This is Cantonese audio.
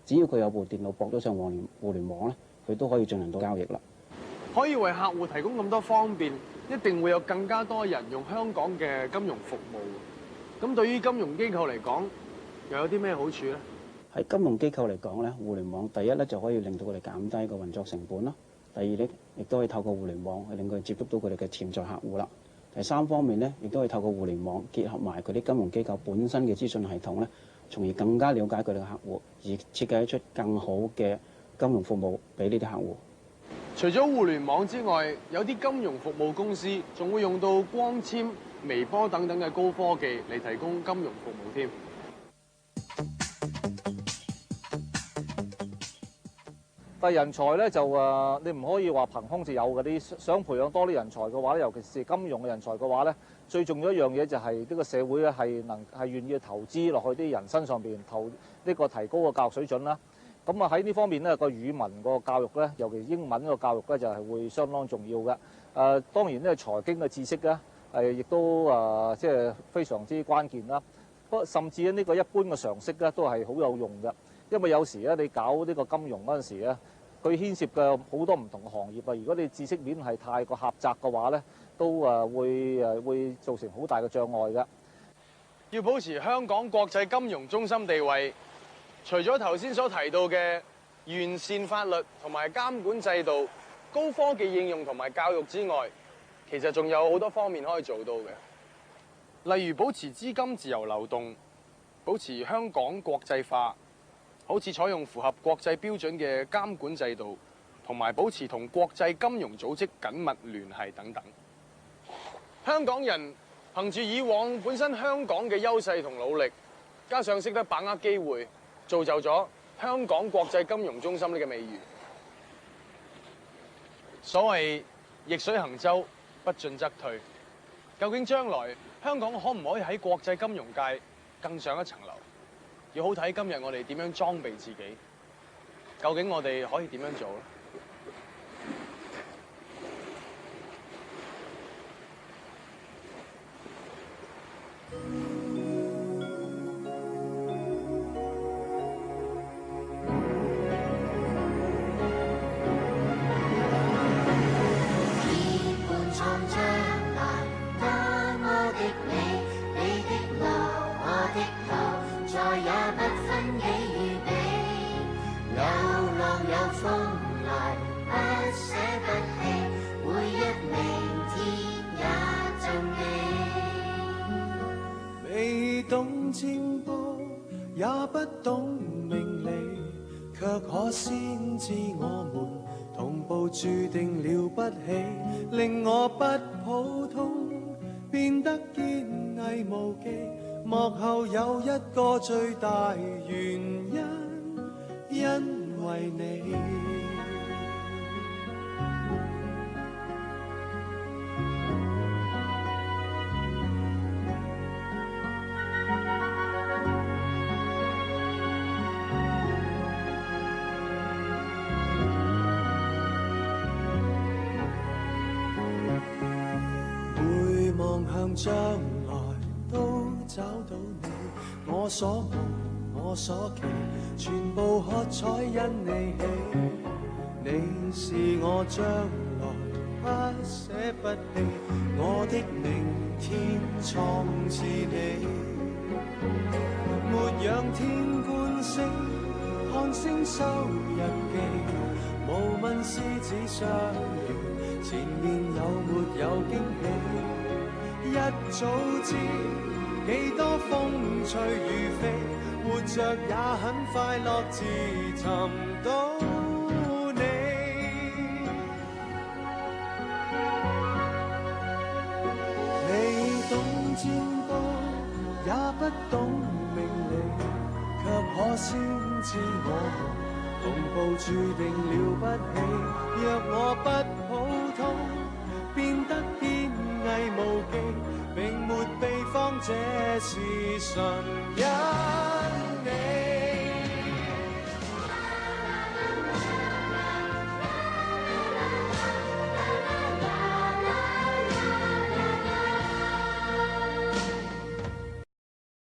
只要佢有部電腦駁咗上互聯網咧，佢都可以進行到交易啦。可以為客戶提供咁多方便，一定會有更加多人用香港嘅金融服務。咁對於金融機構嚟講，又有啲咩好處咧？喺金融機構嚟講咧，互聯網第一咧就可以令到佢哋減低個運作成本啦。第二咧，亦都可以透過互聯網去令佢接觸到佢哋嘅潛在客戶啦。第三方面咧，亦都可以透過互聯網結合埋佢啲金融機構本身嘅資訊系統咧，從而更加了解佢哋嘅客戶，而設計出更好嘅金融服務俾呢啲客戶。除咗互聯網之外，有啲金融服務公司仲會用到光纖、微波等等嘅高科技嚟提供金融服務添。但人才咧就你唔可以話憑空就有嘅。你想培養多啲人才嘅話咧，尤其是金融嘅人才嘅話咧，最重要一樣嘢就係呢個社會咧係願意投資落去啲人身上邊，呢個提高個教育水準啦。咁喺呢方面咧，個語文個教育咧，尤其英文個教育咧，就係會相當重要嘅。當然咧，財經嘅知識咧，亦都即係非常之關鍵啦。不過甚至呢個一般嘅常識咧，都係好有用嘅。因為有時咧，你搞呢個金融嗰陣時咧，佢牽涉嘅好多唔同嘅行業啊。如果你知識面係太過狹窄嘅話咧，都會造成好大嘅障礙嘅。要保持香港國際金融中心地位，除咗頭先所提到嘅完善法律同埋監管制度、高科技應用同埋教育之外，其實仲有好多方面可以做到嘅。例如保持資金自由流動，保持香港國際化，好似採用符合國際標準嘅監管制度，同埋保持同國際金融組織緊密聯繫等等。香港人憑住以往本身香港嘅優勢同努力，加上識得把握機會，造就咗香港國際金融中心呢個美譽。所謂逆水行舟，不進則退。究竟將來香港可唔可以喺國際金融界更上一層樓？要好睇今日我哋點樣裝備自己。究竟我哋可以點樣做咧？懂占卜，也不懂命理，卻可先知我們同步注定了不起，令我不普通，變得堅毅無忌。幕後有一個最大原因，因為你。望向將來都找到你，我所夢我所期，全部喝彩因你起。你是我將來不捨不棄，我的明天創自你。沒仰天觀星，看星收日記，無問獅子相遇，前面有沒有驚喜。一早知幾多風吹雨飛，活着也很快樂，自尋到你。你懂占卜，也不懂命理，卻可先知我們同步注定了不起。若我不普通，變得堅毅無忌，並沒秘方，這是純因。